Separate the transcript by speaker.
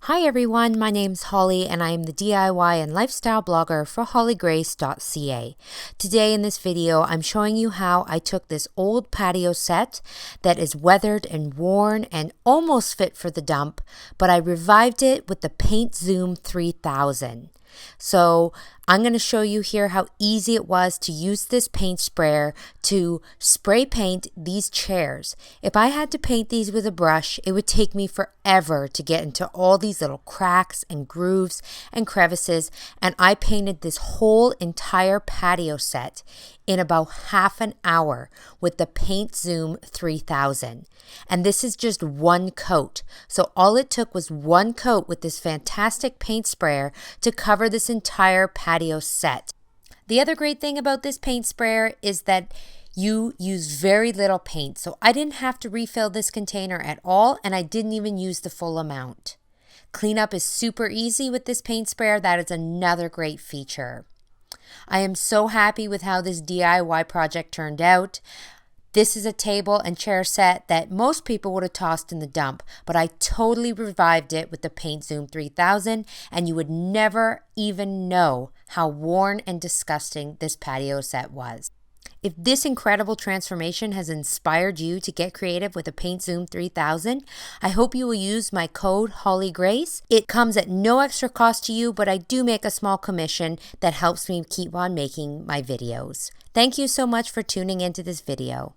Speaker 1: Hi everyone, my name's Holly and I am the DIY and lifestyle blogger for hollygrace.ca. Today in this video, I'm showing you how I took this old patio set that is weathered and worn and almost fit for the dump, but I revived it with the Paint Zoom 3000. So I'm going to show you here how easy it was to use this paint sprayer to spray paint these chairs. If I had to paint these with a brush, it would take me forever to get into all these little cracks and grooves and crevices, and I painted this whole entire patio set in about half an hour with the Paint Zoom 3000. And this is just one coat. So all it took was one coat with this fantastic paint sprayer to cover this entire patio set. The other great thing about this paint sprayer is that you use very little paint. So I didn't have to refill this container at all, and I didn't even use the full amount. Cleanup is super easy with this paint sprayer. That is another great feature. I am so happy with how this DIY project turned out. This is a table and chair set that most people would have tossed in the dump, but I totally revived it with the Paint Zoom 3000, and you would never even know how worn and disgusting this patio set was. If this incredible transformation has inspired you to get creative with a Paint Zoom 3000, I hope you will use my code HOLLYGRACE. It comes at no extra cost to you, but I do make a small commission that helps me keep on making my videos. Thank you so much for tuning into this video.